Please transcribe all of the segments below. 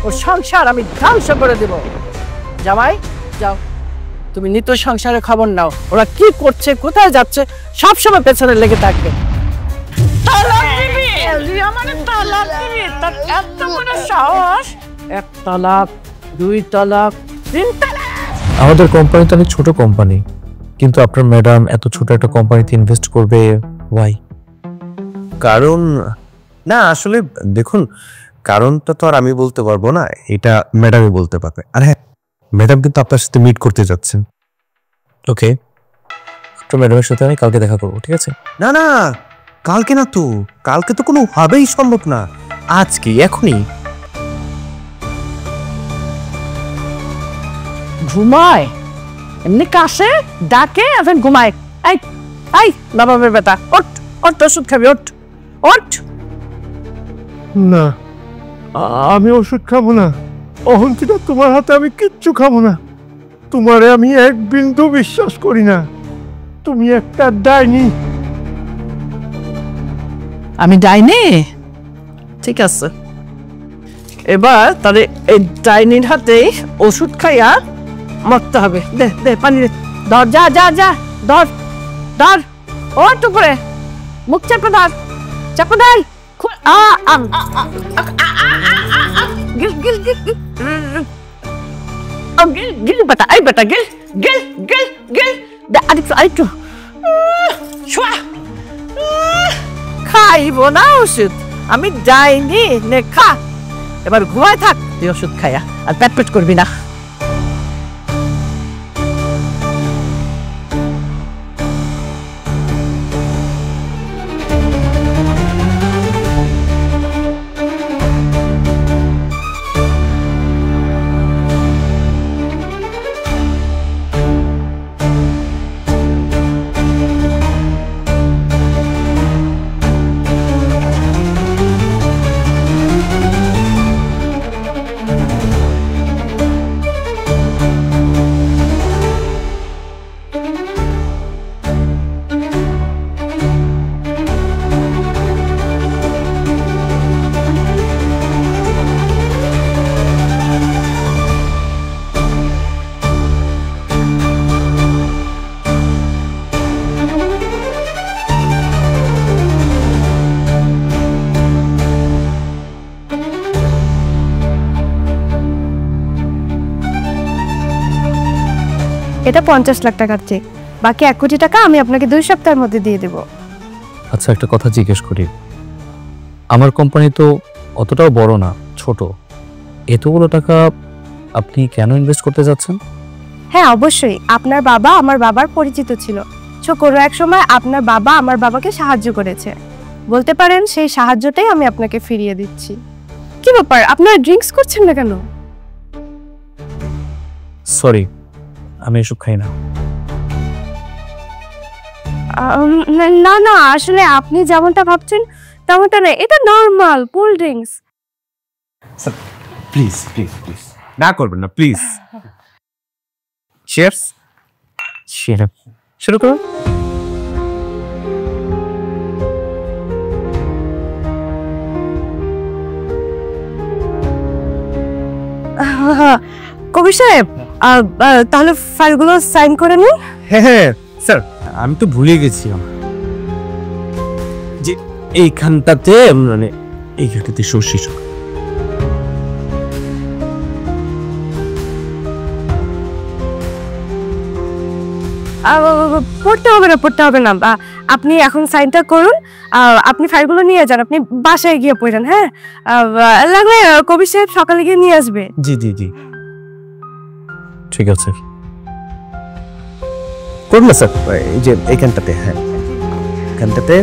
ওর সংসার আমি ধ্বংস করে দেব। জামাই যাও, তুমি নিত্য সংসারের খবর নাও, ওরা কি করছে, কোথায় যাচ্ছে, সবসময় পেছনে লেগে থাকবে। এক তালাক, দুই তালাক, তিন তালাক। আমাদের কোম্পানি তো অনেক ছোট কোম্পানি, কিন্তু আপনার ম্যাডাম এত ছোট একটা কোম্পানিতে ইনভেস্ট করবে, ওয়াই? কারণ না, আসলে দেখুন, কারণটা তো আর আমি বলতে পারবো না, এটা ম্যাডামই বলতে পারবে। আর হ্যাঁ, ম্যাডাম কিন্তু আপনার সাথে মিট করতে যাচ্ছেন। ওকে, আপনার ম্যাডামের সাথে আমি কালকে দেখা করবো, ঠিক আছে? না না, কালকে না তো, কালকে তো কোনো ভাবেই সম্ভব না, আজকে, এখনই। ঘুমায় এমনি কাশে ডাকে এখন ঘুমায়। এই এই বাবা বেটা, ওঠ ওঠ, ওষুধ খাবি, ওঠ ওঠ। না, আমি ওষুধ খাবো না। অহন্তিটা তোমার হাতে আমি কিচ্ছু খাবো না। তোমারে আমি এক বিন্দু বিশ্বাস করি না। তুমি একটা ডাইনি। আমি ডাইনি? ঠিক আছে, এবার তাহলে এই ডাইনির হাতেই ওষুধ খাইয়া মরতে হবে। দে দে পানি দে, ধর, যা যা যা, ধর ধর, ওঠ উপরে, মুখ চাপে ধর, চাপে ধর। গিল গিল গিল গিল গিল বেটা, এই বেটা গিল গিল গিল গিল, আরেকটু আরেকটু, খাইব না ওষুধ, আমি যাইনি, নে খা। এবার ঘুমায় থাক তুই ওষুধ খাইয়া, আর পেট পেট করবি না। এটা 50 লাখ টাকার চেক, বাকি 1 কোটি টাকা আমি আপনাকে 2 সপ্তাহের মধ্যে দিয়ে দেব। আচ্ছা, একটা কথা জিজ্ঞেস করি, আমার কোম্পানি তো অতটাও বড় না, ছোট, এতগুলো টাকা আপনি কেন ইনভেস্ট করতে যাচ্ছেন? হ্যাঁ অবশ্যই, আপনার বাবা আমার বাবার পরিচিত ছিল। ছোটর এক সময় আপনার বাবা আমার বাবাকে সাহায্য করেছে, বলতে পারেন সেই সাহায্যটাই আমি আপনাকে ফিরিয়ে দিচ্ছি। কি ব্যাপার, আপনারা ড্রিঙ্কস করছেন না কেন? সরি, আমি এসব খাই না। না না, আসলে আপনি যেমনটা ভাবছেন তেমনটা না, এটা normal cold drinks. Sir please please please, না করবেন না প্লিজ। চিয়ার্স। শুরু করুন। কবির সাহেব, তাহলে ফাইলগুলো সাইন করে নিন। হ্যাঁ হ্যাঁ স্যার, আমি তো ভুলে গেছিলাম যে এইখানটাতে, মানে এইখানটাতে শশী পড়তে হবে না, আপনি এখন সাইনটা করুন। আপনি ফাইলগুলো নিয়ে যান, আপনি বাসায় গিয়ে পড়েন। হ্যাঁ, লাগলে কবির সাহেব সকালে গিয়ে নিয়ে আসবে। জি জি জি, ঠিক আছে, করুন না স্যার, এই যে এইখানটাতে, হ্যাঁ এখানটাতে,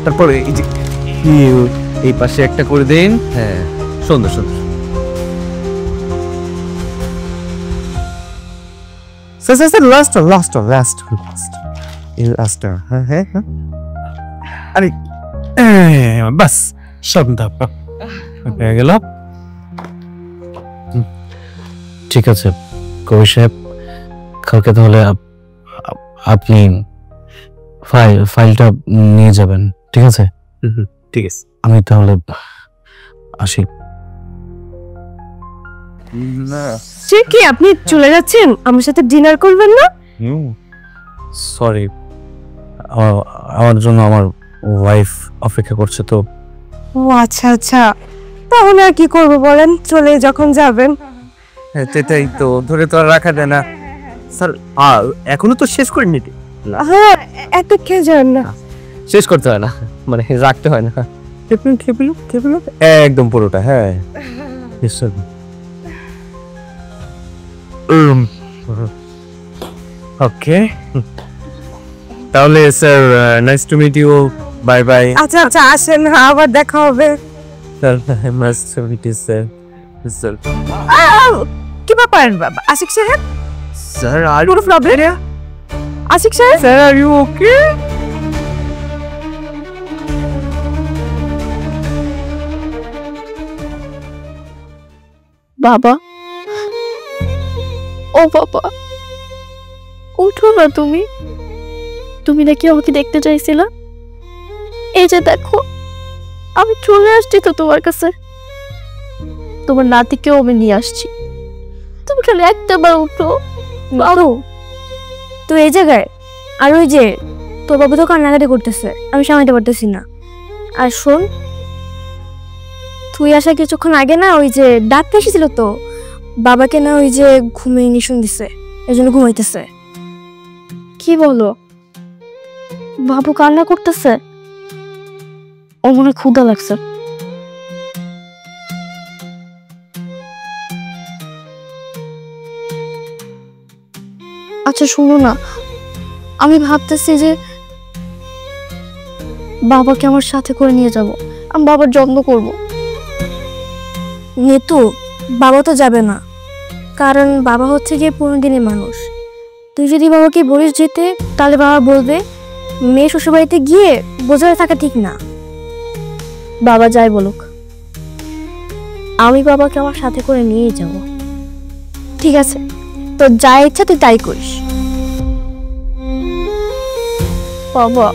তারপরে এই যে এই পাশে একটা করে দিন। হ্যাঁ, সুন্দর সুন্দর। স্যার লাস্ট, হ্যাঁ হ্যাঁ হ্যাঁ, আরে বাস সন্ধ্যা হয়ে গেল। ঠিক আছে কবির সাহেব, কালকে তাহলে আপনি ফাইলটা নিয়ে যাবেন, ঠিক আছে? ঠিক আছে। আমি তাহলে আসি। সে কি আপনি চলে যাচ্ছেন? আমার সাথে ডিনার করবেন না? সরি, আমার জন্য আমার ওয়াইফ অপেক্ষা করছে তো। ও আচ্ছা আচ্ছা, তাহলে আর কি করবো বলেন, চলে যখন যাবেন। সেটাই তো, ধরে তো আর রাখা যায় না। স্যার এখনো তো শেষ করিনি। হ্যাঁ, এত খেয়ে যান না। শেষ করতে হয় না, মানে রাখতে হয় না। খেপিল একদম পুরোটা। হ্যাঁ ওকে, তাহলে sir nice to meet you, bye bye. আচ্ছা আচ্ছা, আসেন, আবার দেখা হবে। Sir nice to meet you sir. Sir কি ব্যাপার বাবা আশিক সাহেব? স্যার আর কোনো প্রবলেম? আশিক সাহেব, স্যার আর ইউ ওকে? বাবা, ও বাবা, উঠো না তুমি। তুমি নাকি আমাকে দেখতে চাইছিলা? এই যে দেখো, আমি চলে আসছি তো তোমার কাছে। তোমার নাতিকেও আমি নিয়ে আসছি। তুমি খালি একটাবার উঠো বাবু। তো এই জায়গায় আর ওই যে তোর বাবু তো কান্নাকাটি করতেছে, আমি সামলাতে পারতেছি না। আর শোন, তুই আসা কিছুক্ষণ আগে না ওই যে ডাক্তার এসেছিল তো, বাবাকে না ওই যে ঘুমে ইঞ্জেকশন দিছে, এই জন্য ঘুমাইতেছে। কি বলো? বাবু কান্না করতেছে? ও মনে ক্ষুধা লাগছে। আচ্ছা শুনো না, আমি ভাবতেছি যে বাবাকে আমার সাথে করে নিয়ে যাব, আমি বাবার যত্ন করব। নেতু, বাবা তো যাবে না, কারণ বাবা হচ্ছে গিয়ে 15 দিনের মানুষ। তুই যদি বাবাকে বলিস যেতে, তাহলে বাবা বলবে মেয়ে শ্বশুরবাড়িতে গিয়ে বোঝা হয়ে থাকা ঠিক না। বাবা যাই বলুক, আমি বাবাকে আমার সাথে করে নিয়ে যাব। ঠিক আছে, তোর যা ইচ্ছা তুই তাই করিস। বাবা,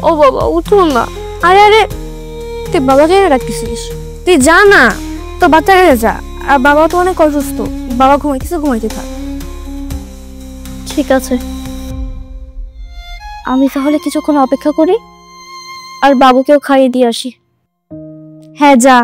ও বাবা উঠো না। আরে আরে, তুই বাবাকে রাখতেছিস, তুই যা না, তোর বাচ্চাকে যা। আর বাবা তো অনেক অসুস্থ, বাবা ঘুমাইতেছে, ঘুমাইতে থাক। ঠিক আছে, আমি তাহলে কিছুক্ষণ অপেক্ষা করি আর বাবুকেও খাইয়ে দিয়ে আসি। হ্যাঁ যা।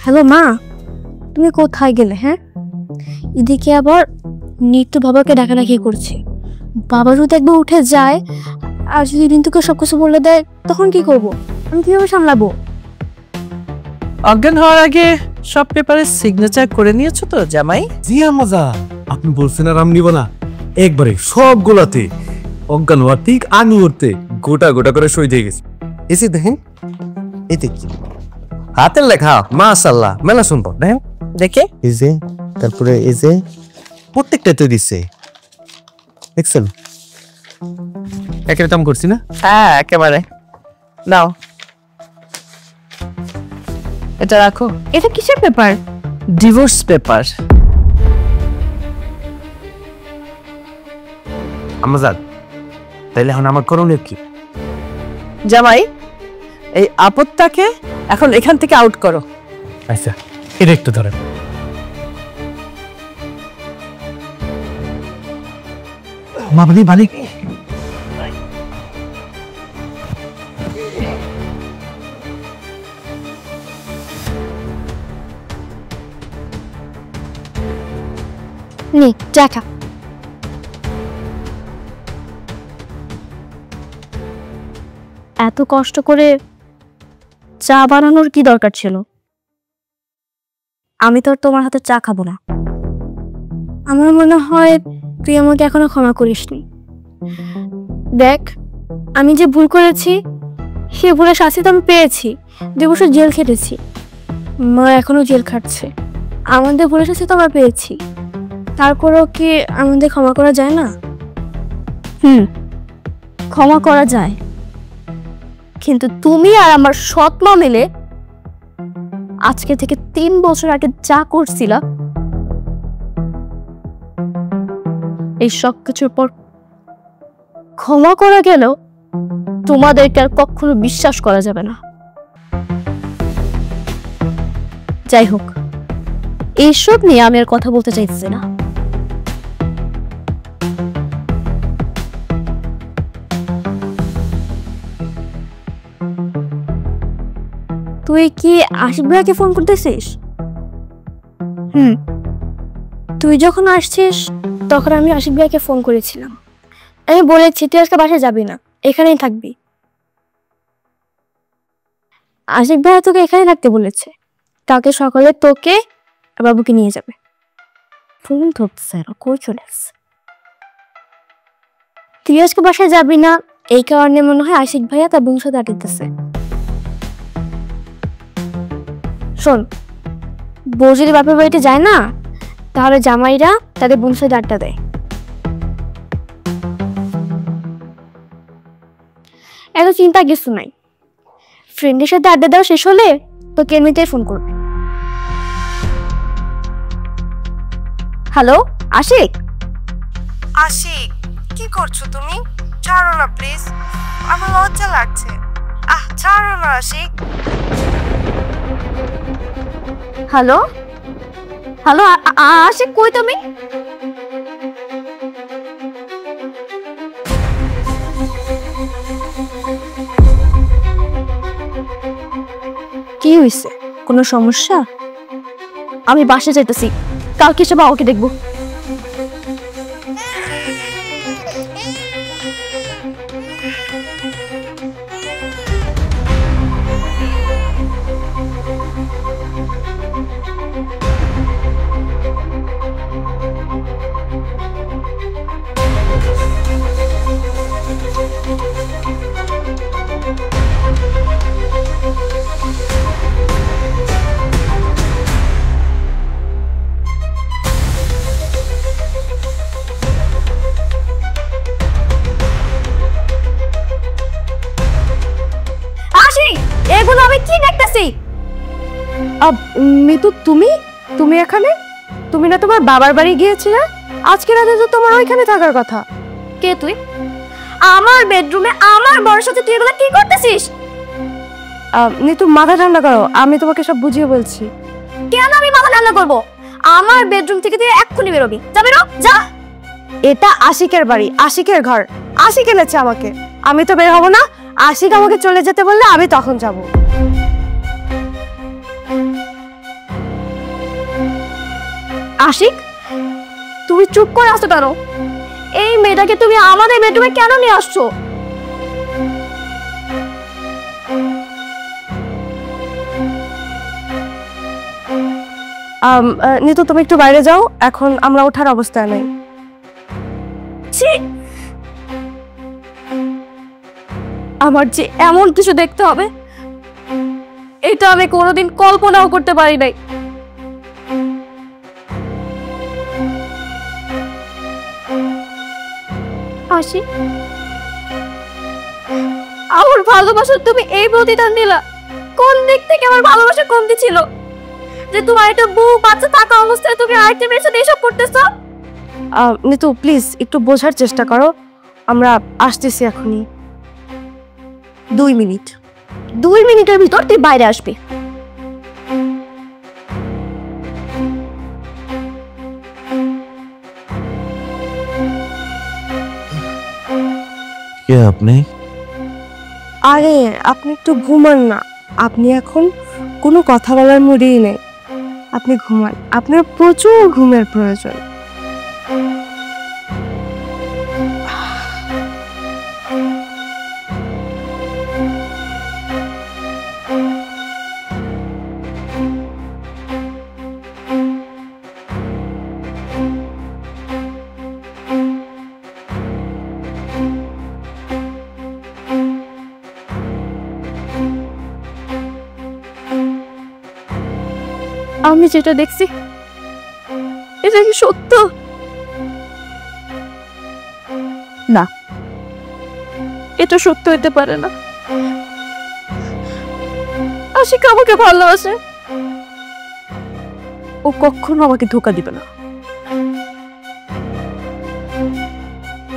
হ্যালো মা, তুমি কোথায় গেলে? হ্যাঁ, এদিকে আবার নিত্য বাবাকে ডাকাডাকি করছে। বাবা যদি একবার উঠে যায় আর যদি রিন্তুকে সবকিছু বলে দেয়, তখন কি করব? আমি কিভাবে সামলাবো? অজ্ঞান হওয়ার আগে সব পেপারে সিগনেচার করে নিয়েছো তো জামাই? জি মজা, আপনি বলছেন আর আমি নিব না, একবারে সবগুলাতে অজ্ঞান হওয়ার ঠিক আগ মুহূর্তে গোটা গোটা করে সই দিয়ে গেছি। এসে দেখেন, এতে কি হাতের লেখা, মাশাআল্লাহ, মেলা সুন্দর। দেখেন দেখে এই যে, তারপরে এই যে প্রত্যেকটা তো দিচ্ছে, দেখছেন? একেবারে দাম করছি না? হ্যাঁ একেবারে। নাও এটা রাখো। এটা কিসের পেপার? Divorce paper. আমাজাদ, তাইলে এখন আমার করণীয় কি? জামাই, এই আপদটাকে এখন এখান থেকে আউট করো। আচ্ছা, এটা একটু ধরেন। মামনি মালিক, নে দেখা। এত কষ্ট করে চা বানানোর কি দরকার ছিল? আমি তো আর তোমার হাতে চা খাবো না। আমার মনে হয় তুই আমাকে এখনো ক্ষমা করিসনি। দেখ, আমি যে ভুল করেছি সে ভুলের শাস্তি তো আমি পেয়েছি, 2 বছর জেল খেটেছি, মা এখনো জেল খাটছে। আমাদের ভুলের শাস্তি তো আমরা পেয়েছি, তারপরেও কি আমাদের ক্ষমা করা যায় না? ক্ষমা করা যায়, কিন্তু তুমি আর আমার সৎ মা মিলে আজকে থেকে 3 বছর আগে যা করছিলাম এই সব কিছুর পর ক্ষমা করা গেলেও তোমাদেরকে আর কখনো বিশ্বাস করা যাবে না। যাই হোক, এইসব নিয়ে আমি আর কথা বলতে চাইছি না। তুই কি আশিক ভাইয়াকে ফোন করতেছিস? তুই যখন আসছিস তখন আমি আশিক ভাইয়াকে ফোন করেছিলাম। আমি বলেছি তুই আজকে বাসায় যাবি না, এখানেই থাকবি। আশিক ভাইয়া তোকে এখানে থাকতে বলেছে, কালকে সকালে তোকে আর বাবুকে নিয়ে যাবে। ফোন ধরছে না, কই চলে আসছে। তুই আজকে বাসায় যাবি না, এই কারণে মনে হয় আশিক ভাইয়া তার বংশ দাঁড়িয়েছে। শোন, বউ যদি বাপের বাড়িতে যায় না, তাহলে জামাইরা তাদের বংশের আড্ডা দেয়। এত চিন্তা কিছু নাই, ফ্রেন্ডের সাথে আড্ডা দেওয়া শেষ হলে তোকে এমনিতেই ফোন করবে। হ্যালো আশিক। আশিক, কি করছো তুমি? ছাড়ো না প্লিজ, আমার লজ্জা লাগছে। ছাড়ো না আশিক। হ্যালো হ্যালো আশিক, কই তুমি? কি হয়েছে? কোনো সমস্যা? আমি বাসে যাইতেছি, কালকে এসে বাবাকে দেখবো। এগুলো আমি কি দেখতেছি? মিতু, তুমি তুমি এখানে? তুমি না তোমার বাবার বাড়ি গিয়েছিলে? আজকে রাতে তো তোমার ওইখানে থাকার কথা। কে তুই? আমার বেডরুমে আমার বড় সাথে তুই এগুলো কি করতেছিস? মিতু, মাথা ঠান্ডা করো, আমি তোমাকে সব বুঝিয়ে বলছি। কেন আমি মাথা ঠান্ডা করবো? আমার বেডরুম থেকে তুই এক্ষুনি বেরোবি। যা বেরো, যা। এটা আশিকের বাড়ি, আশিকের ঘর। আশিক এনেছে আমাকে, আমি তো বের হবো না। আশিক আমাকে চলে যেতে বললে আমি তখন যাব। আশিক, তুমি চুপ করে আসছো কেন? এই মেয়েটাকে তুমি আমাদের বেডরুমে কেন নিয়ে আসছো? নিতু, তুমি একটু বাইরে যাও, এখন আমরা ওঠার অবস্থায় নেই। আমার যে এমন কিছু দেখতে হবে এটা আমি কোনোদিন কল্পনাও করতে পারি নাই। আশিক, আমার ভালোবাসা তুমি এই প্রতিদান দিলা? কোন দিক থেকে আমার ভালোবাসা কমতি ছিল যে তোমার একটা বউ বাচ্চা থাকা অবস্থায় তুমি আরেকটা মেয়ের সাথে এসব করতেছো? নিতু প্লিজ একটু বোঝার চেষ্টা করো, আমরা আসতেছি এখনই। 2 মিনিট, 2 মিনিটের ভিতর তুই বাইরে আসবি। কে আপনি? আরে আপনি একটু ঘুমান না, আপনি এখন কোনো কথা বলার মুডেই নেই। আপনি ঘুমান, আপনার প্রচুর ঘুমের প্রয়োজন। আমি যেটা দেখছি এটা কি সত্য? না, এটা সত্য হতে পারে না। আশিক আমাকে ভালোবাসে, ও কখনো আমাকে ধোকা দিবে না।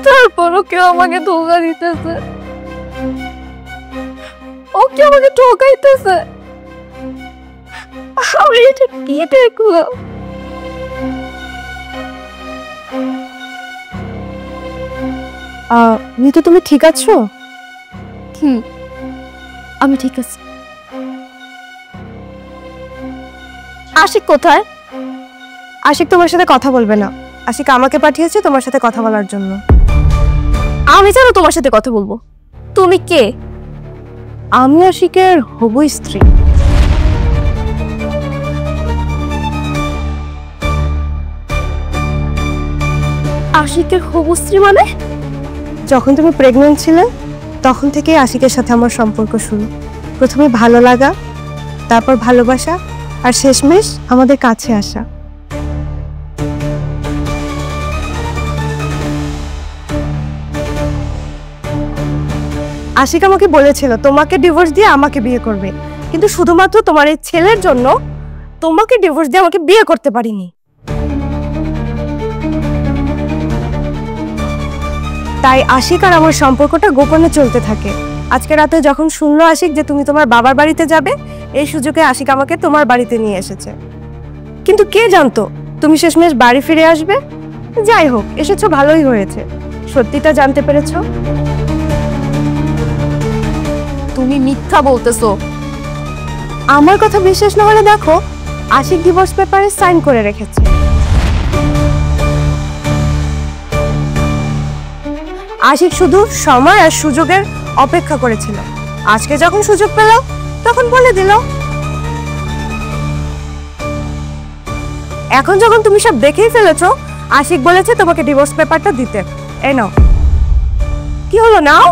তারপরও কেউ আমাকে ধোকা দিতেছে, ও কি আমাকে ঠকাইতেছে। আমি এটা কি দেখলাম? ঋতু, তুমি ঠিক আছো? আমি ঠিক আছি। আশিক কোথায়? আশিক তোমার সাথে কথা বলবে না। আশিক আমাকে পাঠিয়েছে তোমার সাথে কথা বলার জন্য। আমি জানো তোমার সাথে কথা বলবো। তুমি কে? আমি আশিকের হবু স্ত্রী। আশিকের হবু স্ত্রী মানে? যখন তুমি প্রেগন্যান্ট ছিলে তখন থেকেই আশিকের সাথে আমার সম্পর্ক শুরু। প্রথমে ভালো লাগা, তারপর ভালোবাসা, আর শেষমেশ আমাদের কাছে আসা। আশিক আমাকে বলেছিল তোমাকে ডিভোর্স দিয়ে আমাকে বিয়ে করবে, কিন্তু শুধুমাত্র তোমার এই ছেলের জন্য তোমাকে ডিভোর্স দিয়ে আমাকে বিয়ে করতে পারিনি। তাই আশিক আর আমার সম্পর্কটা গোপনে চলতে থাকে। আজকে রাতে যখন শুনলো আশিক যে তুমি তোমার বাবার বাড়িতে যাবে, এই সুযোগে আশিক আমাকে তোমার বাড়িতে নিয়ে এসেছে। কিন্তু কে জানতো তুমি শেষমেশ বাড়ি ফিরে আসবে। যাই হোক, এসেছো ভালোই হয়েছে। সত্যিটা জানতে পেরেছো। তুমি মিথ্যা বলতেছো। আমার কথা বিশ্বাস না হলে দেখো, আশিক ডিভোর্স পেপারে সাইন করে রেখেছে। আশিক শুধু সময় আর সুযোগের অপেক্ষা করেছিল। আজকে যখন সুযোগ পেল তখন বলে দিল। এখন যখন তুমি সব দেখেই ফেলেছো, আশিক বলেছে তোমাকে ডিভোর্স পেপারটা দিতে। এই নাও। কি হলো, নাও।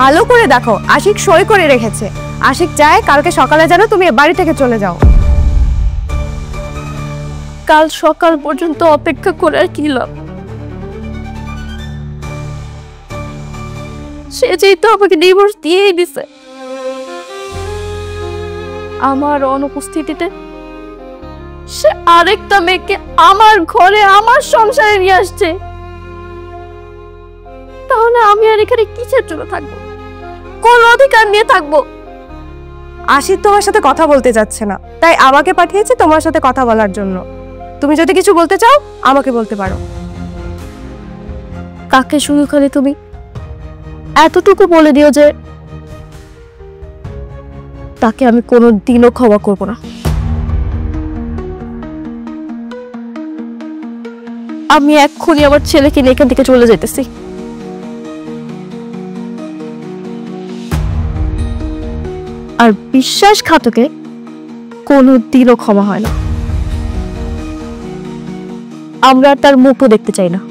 ভালো করে দেখো, আশিক সই করে রেখেছে। আশিক চায় কালকে সকালে যেন তুমি এ বাড়ি থেকে চলে যাও। কাল সকাল পর্যন্ত অপেক্ষা করে আর কি লাভ? সে যেহেতু আমাকে ডিভোর্স দিয়েই দিছে, আমার অনুপস্থিতিতে সে আরেকটা মেয়েকে আমার ঘরে আমার সংসারে নিয়ে আসছে। তাহলে আমি আর এখানে কিসের জন্য থাকবো? কোন অধিকার নিয়ে থাকবো? আশিক তোমার সাথে কথা বলতে যাচ্ছে না, তাই আমাকে পাঠিয়েছে তোমার সাথে কথা বলার জন্য। তুমি যদি কিছু বলতে চাও আমাকে বলতে পারো। কাকে শুধু খালি তুমি এতটুকু বলে দিও যে তাকে আমি কোনোদিনও ক্ষমা করব না। আমি এক্ষুনি আমার ছেলেকে নিয়ে এখান থেকে চলে যেতেছি। আর বিশ্বাসঘাতকে কোনোদিনও ক্ষমা হয় না। আমরা তার মুখও দেখতে চাই না।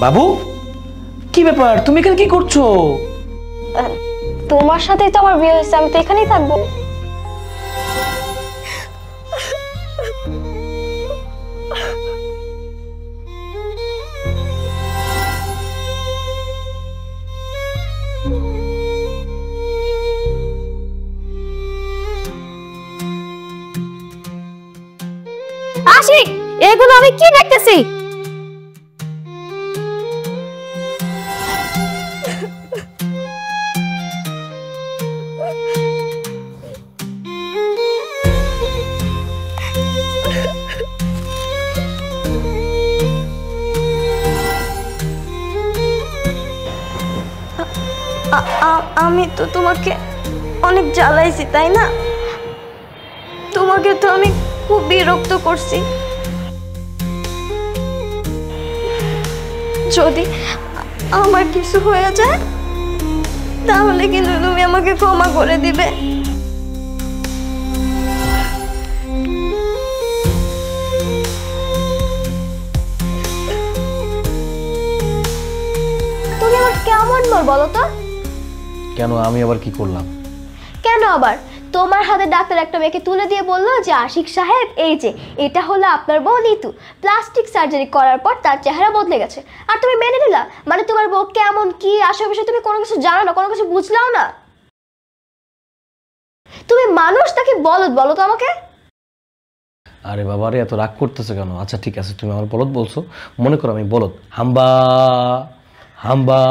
বাবু, কি ব্যাপার? তুমি এখানে কি করছো? তোমার সাথেই তো আমার বিয়ে হয়েছে, আমি তো এখানেই থাকবো। আশিক, এগুলো আমি কি দেখতেছি? আমি তো তোমাকে অনেক জ্বালাইছি তাই না? তোমাকে তো আমি খুব বিরক্ত করছি। যদি আমার কিছু হয়ে যায় তাহলে কিন্তু তুমি আমাকে ক্ষমা করে দিবে। তুমি আমার কেমন বল বলো তো? কেন, আমি আবার কি করলাম? কেন আবার? তোমার হাতে ডাক্তার একটা মেয়েকে তুলে দিয়ে বললো যে আশিক সাহেব এই যে এটা হলো আপনার বউ নিতু, প্লাস্টিক সার্জারি করার পর তার চেহারা বদলে গেছে, আর তুমি মেনে নিলা? মানে তোমার বউ কেমন কি আসল বিষয়ে তুমি কোনো কিছু জানো না, কোনো কিছু বুঝলাও না। তুমি মানুষ তাকে বলদ বলো তো আমাকে? আরে বাবা রে, এত রাগ করতেছো কেন? আচ্ছা ঠিক আছে, তুমি আমার বলদ বলছো, মনে করো আমি বলদ। হাম্বা হাম্বা।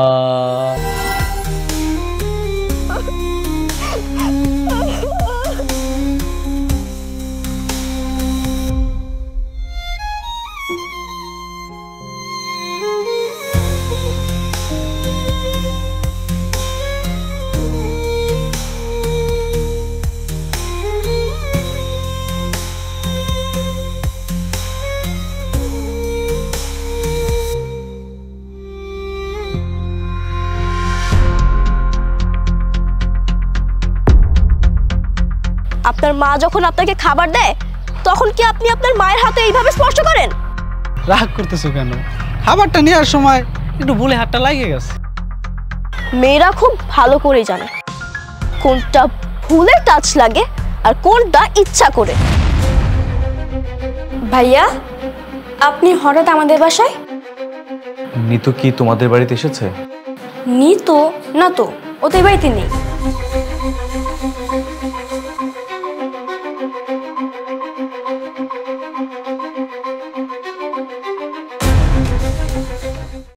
আপনার মা যখন আপনাকে খাবার দেয় তখন কি আপনি আপনার মায়ের হাতে এইভাবে স্পর্শ করেন? রাগ করতেছো কেন? খাবারটা নেওয়ার সময় একটু ভুলে হাতটা লাগিয়ে গেছে। মেয়েরা খুব ভালো করে জানে কোনটা ভুলে টাচ লাগে আর কোনটা ইচ্ছা করে। ভাইয়া, আপনি হঠাৎ আমাদের বাসায়? নিতু কি তোমাদের বাড়িতে এসেছে? নিতু না তো, ও তো এই বাড়িতে নেই।